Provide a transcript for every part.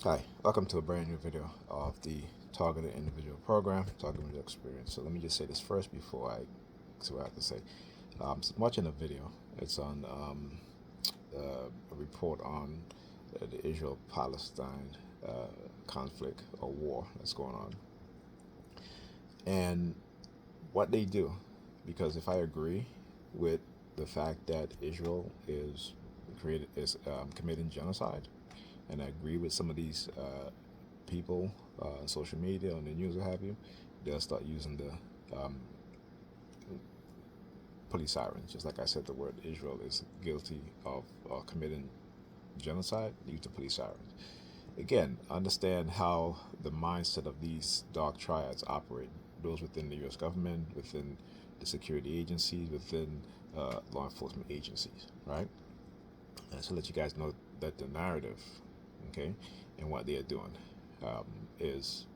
Hi, welcome to a brand new video of the Targeted Individual Program, Targeted Individual Experience. So let me just say this first before I see what I have to say. So watching the video, it's on a report on the Israel-Palestine conflict or war that's going on, and what they do. Because if I agree with the fact that Israel is committing genocide, and I agree with some of these people on social media, on the news, what have you, they'll start using the police sirens. Just like I said, the word Israel is guilty of committing genocide, use the police sirens. Again, understand how the mindset of these dark triads operate. Those within the U.S. government, within the security agencies, within law enforcement agencies, right? So let you guys know that the narrative, okay, and what they are doing um, is,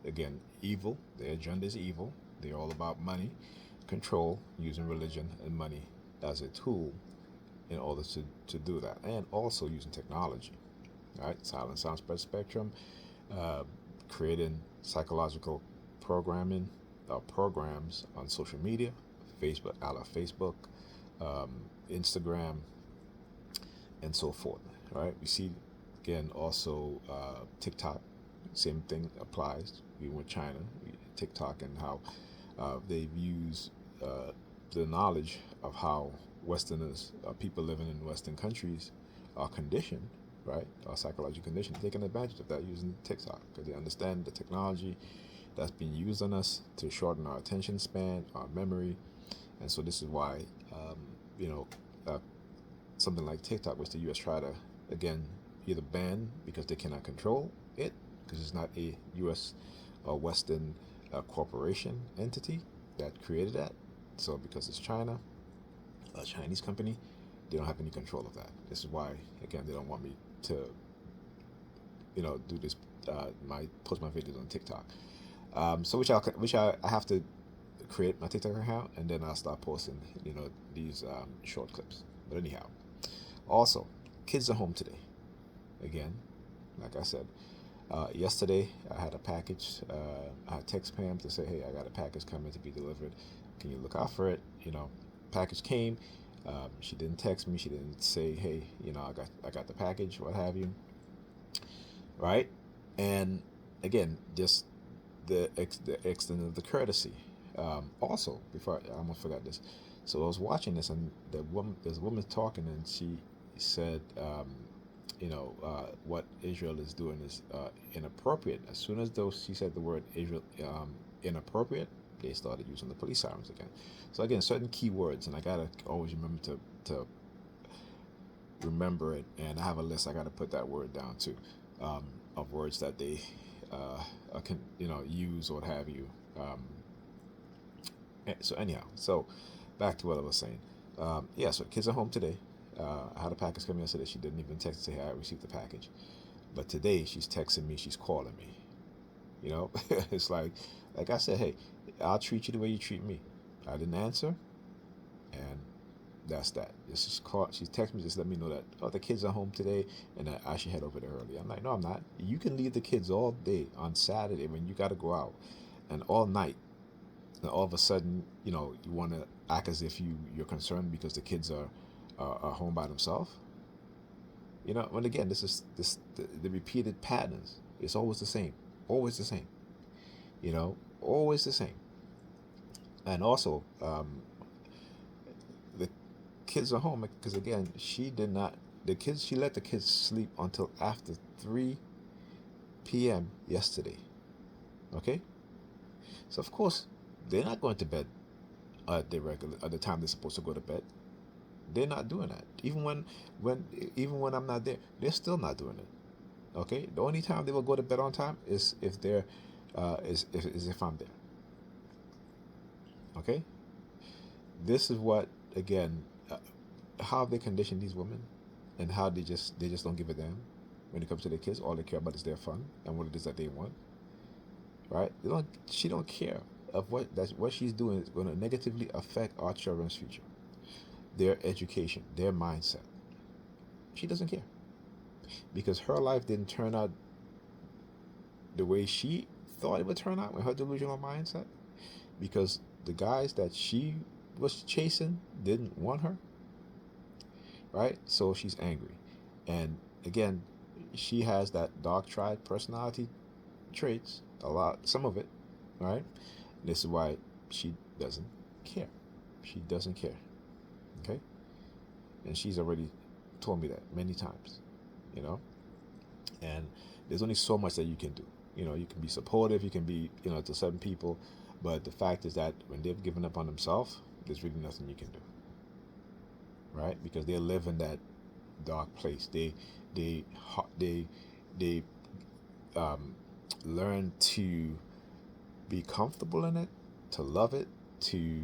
again, evil. Their agenda is evil. They're all about money, control, using religion and money as a tool in order to do that, and also using technology, right? Silent sound spread spectrum, uh, creating psychological programming, programs on social media, Facebook, a la Facebook, um, Instagram, and so forth. Right? We see again also TikTok. Same thing applies. Even with China, TikTok, and how they've used the knowledge of how Westerners, people living in Western countries, are conditioned, right? Are psychologically conditioned, taking advantage of that using TikTok because they understand the technology that's being used on us to shorten our attention span, our memory, and so this is why, um, you know, uh, something like TikTok, which the U.S. try to, again, either ban because they cannot control it, because it's not a U.S. or Western corporation entity that created that. So because it's China, a Chinese company, they don't have any control of that. This is why, again, they don't want me to, do this. My post my videos on TikTok. So I have to create my TikTok account, and then I'll start posting, these short clips. But anyhow, also, kids are home today. Again, like I said, yesterday I had a package. I text Pam to say, "Hey, I got a package coming to be delivered. Can you look out for it?" Package came. She didn't text me. She didn't say, "Hey, I got the package," what have you. Right? And again, just the extent of the courtesy. Also, before I almost forgot this, so I was watching this, and there's a woman talking, and she said, what Israel is doing is inappropriate. As soon as though she said the word Israel inappropriate, they started using the police sirens again. So again, certain keywords, and I gotta always remember to remember it, and I have a list. I gotta put that word down too, of words that they can use or what have you. Um, so anyhow, so back to what I was saying. Yeah, so kids are home today. I had a package coming yesterday. She didn't even text to say, "Hey, I received the package." But today she's texting me. She's calling me. You know, it's like I said, hey, I'll treat you the way you treat me. I didn't answer, and that's that. It's just call. She texted me, just let me know that, oh, the kids are home today, and that I should head over there early. I'm like, no, I'm not. You can leave the kids all day on Saturday when you got to go out, and all night. And all of a sudden, you want to act as if you're concerned because the kids are home by themselves. And again, this is the repeated patterns. It's always the same, always the same. Always the same. And also, the kids are home because again, she did not. The kids, she let the kids sleep until after 3 p.m. yesterday. Okay, so of course they're not going to bed at the time they're supposed to go to bed. They're not doing that. When even when I'm not there, they're still not doing it. Okay, the only time they will go to bed on time is if they're is if I'm there. Okay, this is what, again, how they condition these women, and how they just don't give a damn when it comes to their kids. All they care about is their fun and what it is that they want. Right? She don't care of what she's doing is going to negatively affect our children's future, their education, their mindset. She doesn't care because her life didn't turn out the way she thought it would turn out with her delusional mindset, because the guys that she was chasing didn't want her, right? So she's angry. And again, she has that dark triad personality traits, a lot, some of it, right? This is why she doesn't care. She doesn't care, okay? And she's already told me that many times, you know? And there's only so much that you can do. You can be supportive, you can be, to certain people, but the fact is that when they've given up on themselves, there's really nothing you can do, right? Because they live in that dark place. They um, learn to be comfortable in it, to love it, to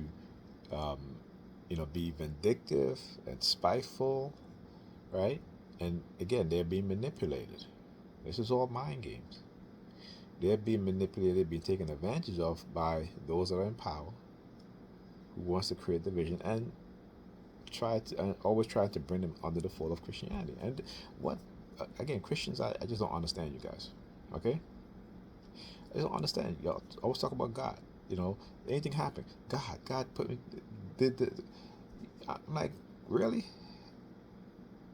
um, be vindictive and spiteful, right? And again, they're being manipulated. This is all mind games. They're being manipulated, being taken advantage of by those that are in power, who wants to create division and always try to bring them under the fold of Christianity. And what, again, Christians, I just don't understand you guys. Okay, I just don't understand. Y'all always talk about God. Anything happen, God put me, did. I'm like, really?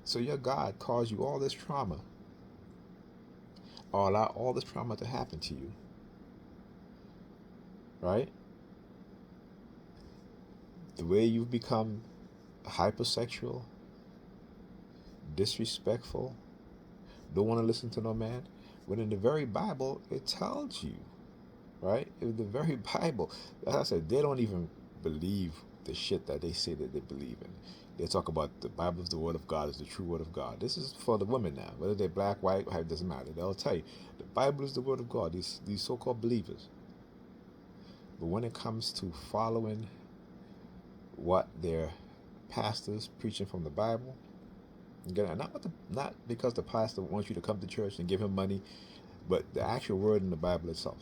So your God caused you all this trauma, or allow all this trauma to happen to you, right? The way you've become hypersexual, disrespectful, don't want to listen to no man, when in the very Bible it tells you, right? In the very Bible, as I said, they don't even believe the shit that they say that they believe in. They talk about the Bible is the word of God, is the true word of God. This is for the women now. Whether they're black, white, it doesn't matter. They'll tell you the Bible is the word of God. These so-called believers. But when it comes to following what their pastors preaching from the Bible, again, not because the pastor wants you to come to church and give him money, but the actual word in the Bible itself.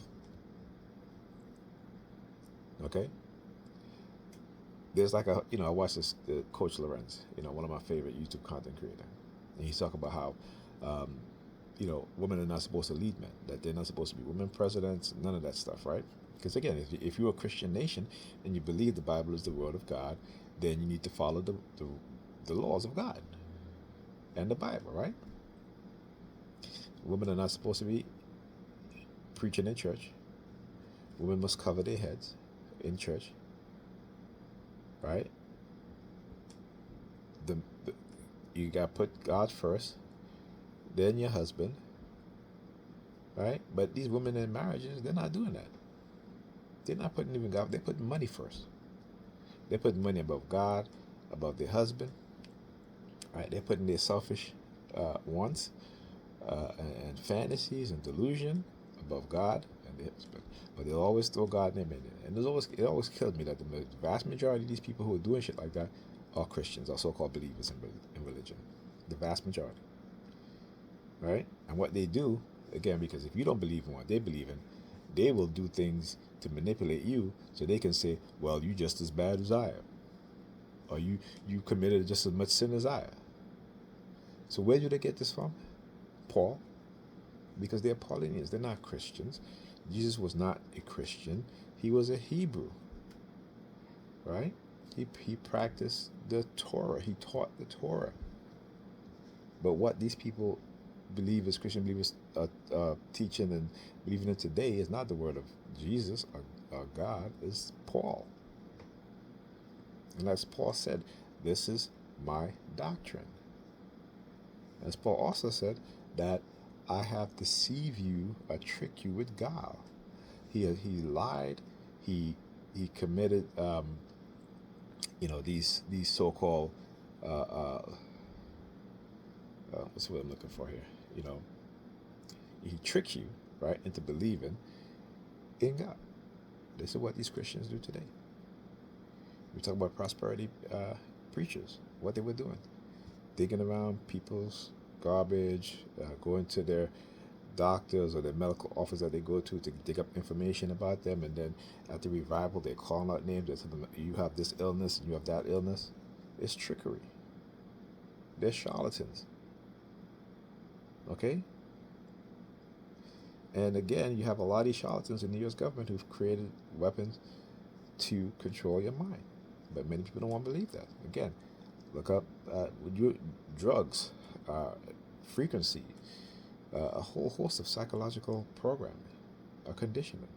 Okay. There's like I watched this Coach Lorenz, one of my favorite YouTube content creator, and he's talking about how, women are not supposed to lead men, that they're not supposed to be women presidents, none of that stuff, right? Because again, if you're a Christian nation and you believe the Bible is the word of God, then you need to follow the laws of God and the Bible, right? Women are not supposed to be preaching in church. Women must cover their heads in church, right? You got to put God first, then your husband, right? But these women in marriages, they're not doing that. They're not putting even God, they're putting money first. They're putting money above God, above their husband, right? They're putting their selfish wants and fantasies and delusion above God and their husband. But they'll always throw God in there. And it always killed me that the vast majority of these people who are doing shit like that are Christians, are so-called believers in religion. The vast majority. Right? And what they do, again, because if you don't believe in what they believe in, they will do things to manipulate you so they can say, well, you just as bad as I am. Or you committed just as much sin as I am. So where do they get this from? Paul. Because they're Paulinians. They're not Christians. Jesus was not a Christian. He was a Hebrew. Right? He practiced the Torah. He taught the Torah. But what these people believers, Christian believers, teaching and believing in today is not the word of Jesus or God, it's Paul. And as Paul said, this is my doctrine. As Paul also said that I have deceived you or tricked you with guile. He lied. He committed these so-called what's what I'm looking for here? He tricks you, right, into believing in God. This is what these Christians do today. We talk about prosperity preachers, what they were doing, digging around people's garbage, going to their doctors or their medical office that they go to dig up information about them, and then at the revival they're calling out names. They tell them, you have this illness and you have that illness. It's trickery. They're charlatans. Okay? And again, you have a lot of these charlatans in the U.S. government who've created weapons to control your mind. But many people don't want to believe that. Again, look up drugs, frequency, a whole host of psychological programming, conditioning.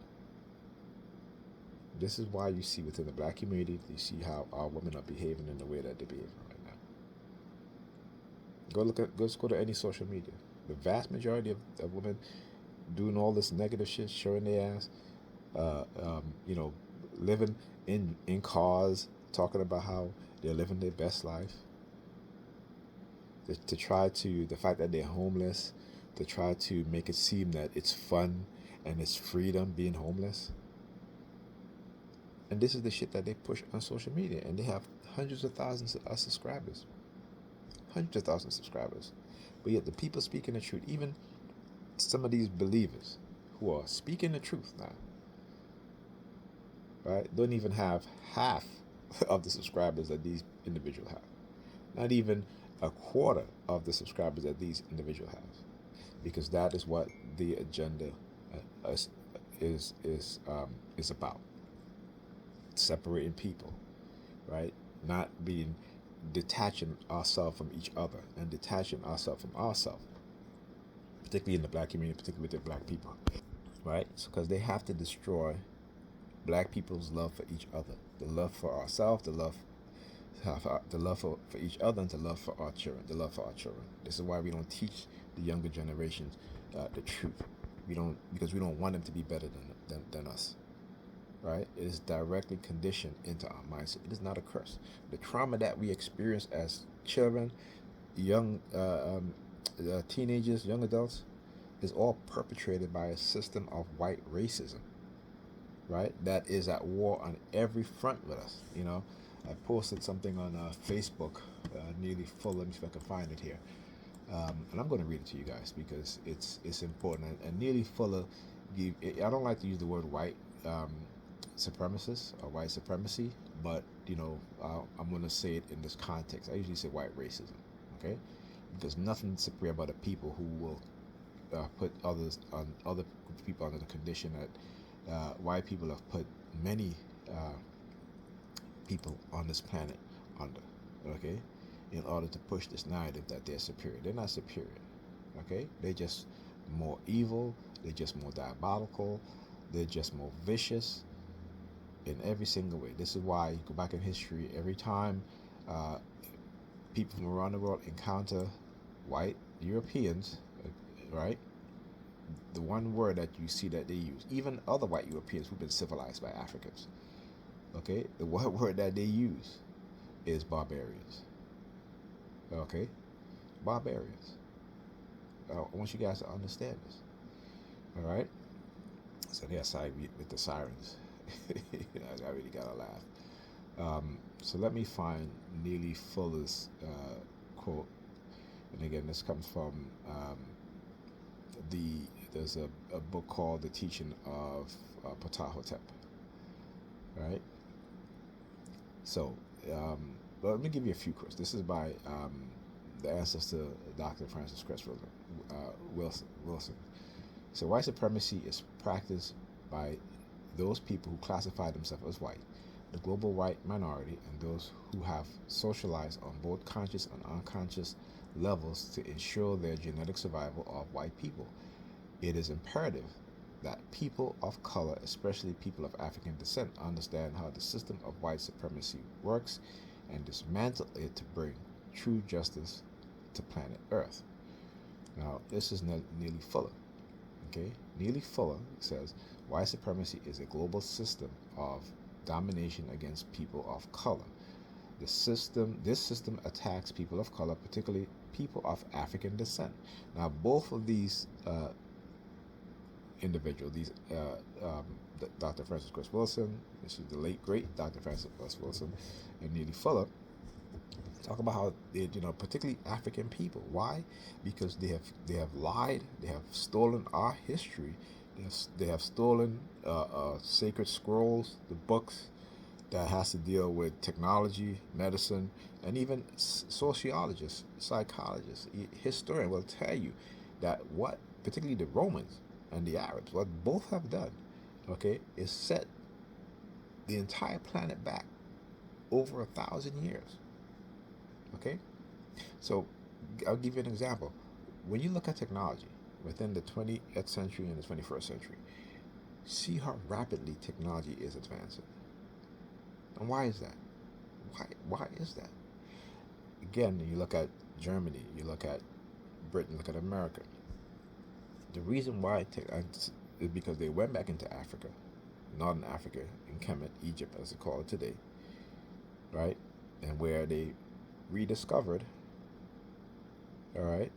This is why you see within the black community, you see how our women are behaving in the way that they're behaving right now. Just go to any social media. The vast majority of women doing all this negative shit, showing their ass, you know, living in cars, talking about how they're living their best life. To try to, the fact that they're homeless, to try to make it seem that it's fun and it's freedom being homeless. And this is the shit that they push on social media, and they have hundreds of thousands of subscribers, hundreds of thousands of subscribers. But yet the people speaking the truth, even some of these believers who are speaking the truth now, right, don't even have half of the subscribers that these individuals have. Not even a quarter of the subscribers that these individuals have, because that is what the agenda is about. Separating people, right? Not being detaching ourselves from each other and detaching ourselves from ourselves, particularly in the black community, particularly with the black people, right? Because they have to destroy black people's love for each other, the love for ourselves, the love for each other, and the love for our children, the love for our children. This is why we don't teach the younger generations the truth. Because we don't want them to be better than us. Right? It is directly conditioned into our mindset. It is not a curse. The trauma that we experience as children, young teenagers, young adults, is all perpetrated by a system of white racism, right? That is at war on every front with us. You know, I posted something on Facebook, nearly full. Let me see if I can find it here, and I'm going to read it to you guys because it's important. And nearly full. I don't like to use the word white. Supremacist or white supremacy, but you know, I'm going to say it in this context. I usually say white racism, okay? Because nothing superior about the people who will put other people under the condition that white people have put many people on this planet under, okay? In order to push this narrative that they're superior. They're not superior, okay? They're just more evil. They're just more diabolical. They're just more vicious. In every single way. This is why you go back in history, every time people from around the world encounter white Europeans, right? The one word that you see that they use, even other white Europeans who've been civilized by Africans, okay? The one word that they use is barbarians, okay? Barbarians. I want you guys to understand this, all right? So they side with the sirens. You know, I really gotta laugh. So let me find Neely Fuller's quote, and again, this comes from there's a book called The Teaching of Ptahhotep, right? So, but let me give you a few quotes. This is by the ancestor Dr. Francis Cress Wilson. So, white supremacy is practiced by those people who classify themselves as white, the global white minority, and those who have socialized on both conscious and unconscious levels to ensure their genetic survival of white people. It is imperative that people of color, especially people of African descent, understand how the system of white supremacy works and dismantle it to bring true justice to planet Earth. Now, this is Neely Fuller. Okay, Neely Fuller says, white supremacy is a global system of domination against people of color. This system attacks people of color, particularly people of African descent. Now, both of these individuals, Dr. Francis Cress Wilson, this is the late great Dr. Francis Cress Wilson, and Neely Fuller, talk about how they, particularly African people. Why? Because they have lied, they have stolen our history, they have stolen sacred scrolls, the books that has to deal with technology, medicine, and even sociologists, psychologists, historians will tell you that particularly the Romans, and the Arabs, what both have done, okay, is set the entire planet back over 1,000 years. Okay, so I'll give you an example. When you look at technology within the 20th century and the 21st century, see how rapidly technology is advancing. And why is that? Why is that? Again, you look at Germany, you look at Britain, look at America. The reason why is because they went back into Africa, Northern Africa, in Kemet, Egypt, as they call it today, right? And where they rediscovered, all right,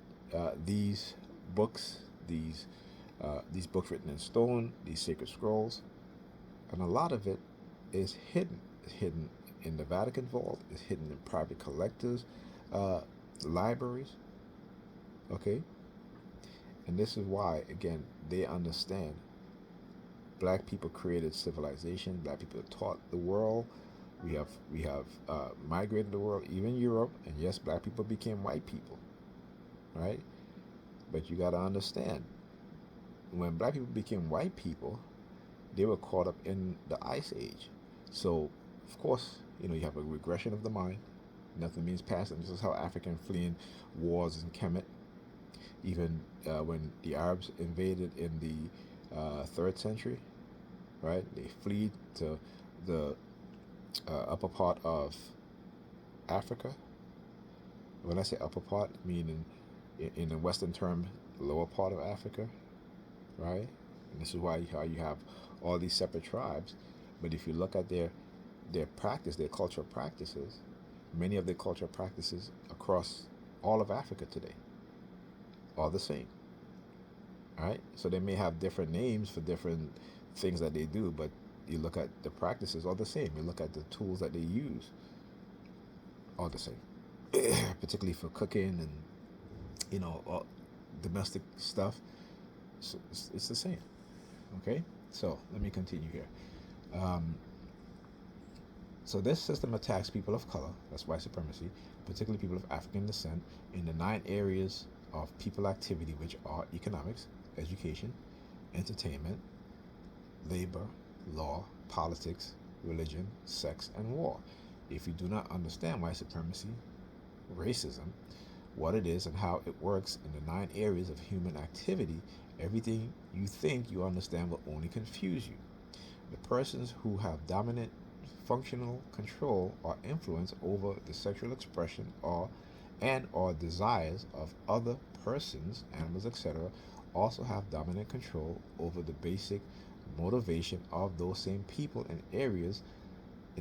these books, these books written in stone, these sacred scrolls, and a lot of it is hidden. It's hidden in the Vatican vault. It's hidden in private collectors' libraries. Okay, and this is why, again, they understand. Black people created civilization. Black people taught the world. We have migrated the world, even Europe, and yes, black people became white people, right? But you got to understand, when black people became white people, they were caught up in the Ice Age. So, of course, you have a regression of the mind. Nothing means past. And this is how African fleeing wars in Kemet. Even when the Arabs invaded in the 3rd century, right? They fled to the upper part of Africa. When I say upper part, meaning in the Western term, lower part of Africa, right? And this is why how you have all these separate tribes. But if you look at their practice, their cultural practices, many of their cultural practices across all of Africa today are the same, right? So they may have different names for different things that they do, but you look at the practices are the same. You look at the tools that they use are the same, particularly for cooking and all domestic stuff. So it's the same. Okay, so let me continue here. Um, so this system attacks people of color, that's white supremacy, particularly people of African descent, in the 9 areas of people activity, which are economics, education, entertainment, labor, law, politics, religion, sex, and war. If you do not understand white supremacy, racism, what it is and how it works in the 9 areas of human activity, everything you think you understand will only confuse you. The persons who have dominant functional control or influence over the sexual expression or desires of other persons, animals, etc., also have dominant control over the basic motivation of those same people in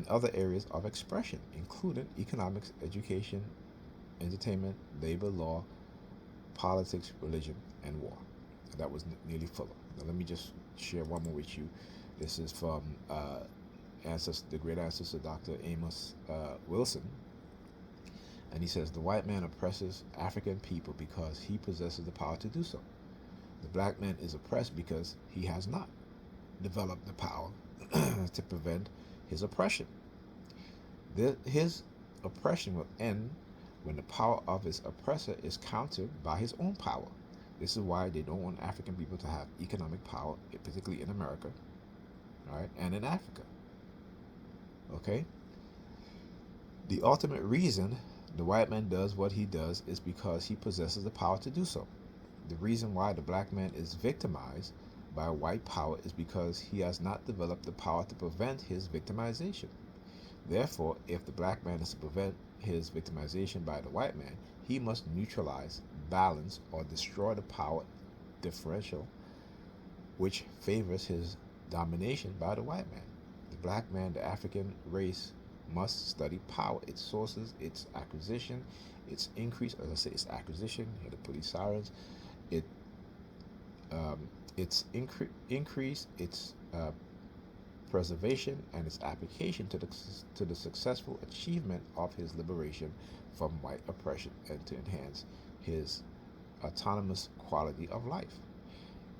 other areas of expression, including economics, education, entertainment, labor, law, politics, religion, and war. That was nearly fuller. Now let me just share one more with you. This is from the great ancestor Dr. Amos Wilson. And he says, the white man oppresses African people because he possesses the power to do so. The black man is oppressed because he has not developed the power to prevent his oppression. His oppression will end when the power of his oppressor is countered by his own power. This is why they don't want African people to have economic power, particularly in America, right, and in Africa. Okay? The ultimate reason the white man does what he does is because he possesses the power to do so. The reason why the black man is victimized by white power is because he has not developed the power to prevent his victimization. Therefore, if the black man is to prevent his victimization by the white man, he must neutralize, balance, or destroy the power differential which favors his domination by the white man. The black man, the African race, must study power, its sources, its acquisition, its increase, as I say, its acquisition, hear the police sirens, its increase, its preservation, and its application to the successful achievement of his liberation from white oppression and to enhance his autonomous quality of life.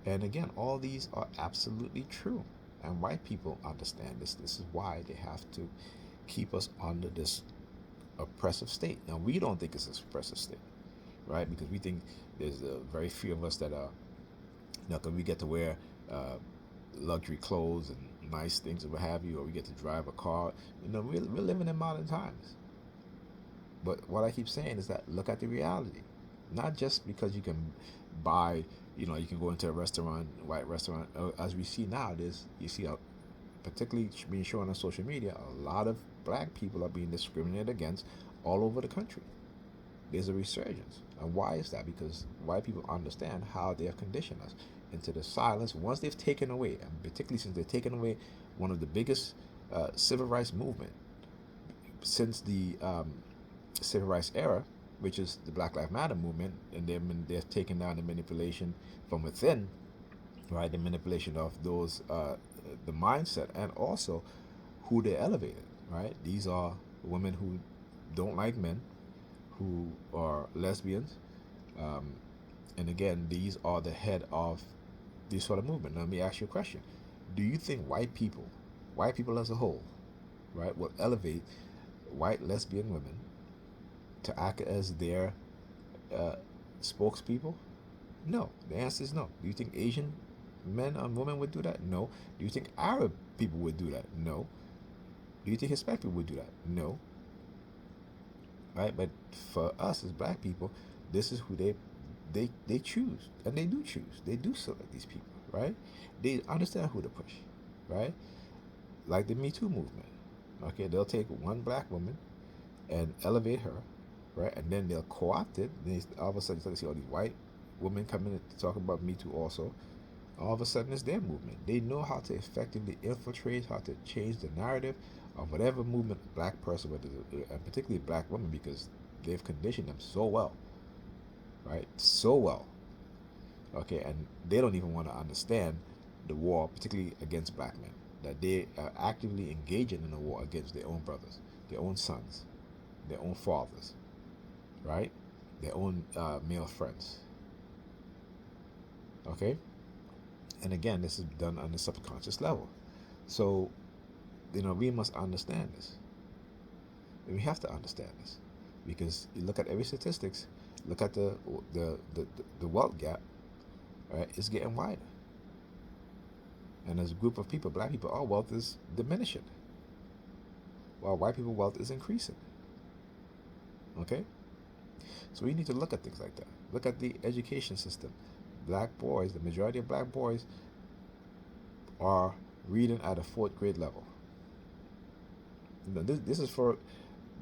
And again, all these are absolutely true. And white people understand this. This is why they have to keep us under this oppressive state. Now, we don't think it's an oppressive state, right? Because we think there's very few of us that are Because we get to wear uh, luxury clothes and nice things and what have you, or we get to drive a car. We're living in modern times. But what I keep saying is that look at the reality, not just because you can buy, you can go into a restaurant, white restaurant. As we see now, you see, particularly being shown on social media, a lot of black people are being discriminated against all over the country. There's a resurgence. And why is that? Because white people understand how they have conditioned us into the silence once they've taken away, and particularly since they've taken away one of the biggest civil rights movement since the civil rights era, which is the Black Lives Matter movement, and they've taken down the manipulation from within, right? The manipulation of those, the mindset, and also who they elevated, right? These are women who don't like men, who are lesbians, um, and again, these are the head of this sort of movement. Now, let me ask you a question: do you think white people as a whole, right, will elevate white lesbian women to act as their uh, spokespeople? No. The answer is no. Do you think Asian men and women would do that? No. Do you think Arab people would do that? No. Do you think Hispanic people would do that? No. Right? But for us as black people, this is who they choose, and they do choose. They do select these people, right? They understand who to push, right? Like the Me Too movement. Okay, they'll take one black woman and elevate her, right? And then they'll co-opt it. Then all of a sudden, you see all these white women coming to talk about Me Too also. All of a sudden, it's their movement. They know how to effectively infiltrate, how to change the narrative of whatever movement a black person, and particularly black women, because they've conditioned them so well, right? So well. Okay, and they don't even want to understand the war, particularly against black men, that they are actively engaging in a war against their own brothers, their own sons, their own fathers, right? Their own male friends. Okay? And again, this is done on the subconscious level. So, we must understand this. We have to understand this. Because you look at every statistics, look at the wealth gap, right? It's getting wider. And as a group of people, black people, our wealth is diminishing, while white people wealth is increasing. Okay? So we need to look at things like that. Look at the education system. Black boys, the majority of black boys are reading at a fourth grade level. This is for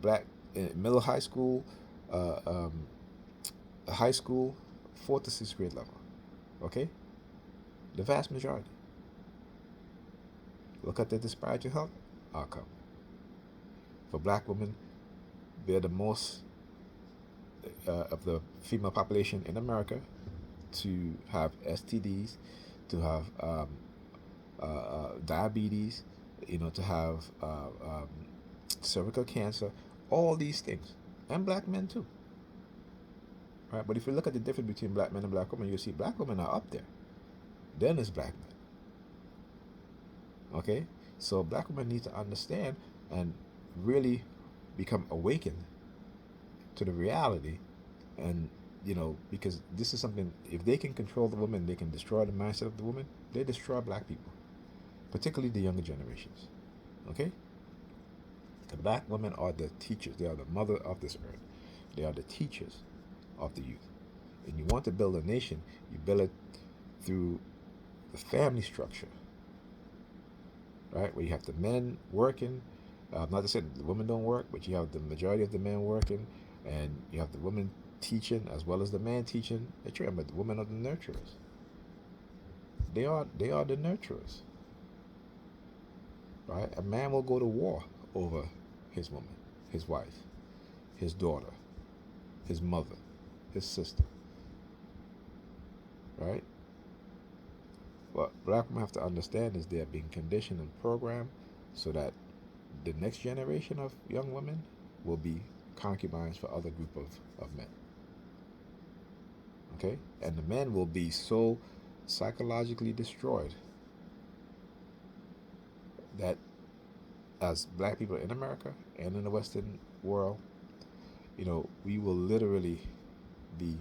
black middle high school, high school, fourth to sixth grade level. Okay? The vast majority. Look at the disparity health outcome. For black women, they're the most of the female population in America to have STDs, to have diabetes, to have cervical cancer, all these things, and black men too. Right? But if you look at the difference between black men and black women, you'll see black women are up there. Then it's black men. Okay? So black women need to understand and really become awakened to the reality, and because this is something, if they can control the woman, they can destroy the mindset of the woman, they destroy black people, particularly the younger generations. Okay? The black women are the teachers. They are the mother of this earth. They are the teachers of the youth. And you want to build a nation, you build it through the family structure, right? Where you have the men working. Not to say that the women don't work, but you have the majority of the men working, and you have the women teaching as well as the man teaching. But the women are the nurturers. They are the nurturers, right? A man will go to war over his woman, his wife, his daughter, his mother, his sister, right? What black women have to understand is they're being conditioned and programmed so that the next generation of young women will be concubines for other group of men. Okay? And the men will be so psychologically destroyed that as black people in America and in the Western world, we will literally be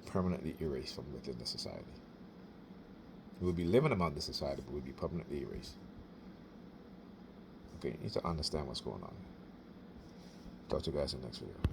permanently erased from within the society. We'll be living among the society, but we'll be permanently erased. Okay, you need to understand what's going on. Talk to you guys in the next video.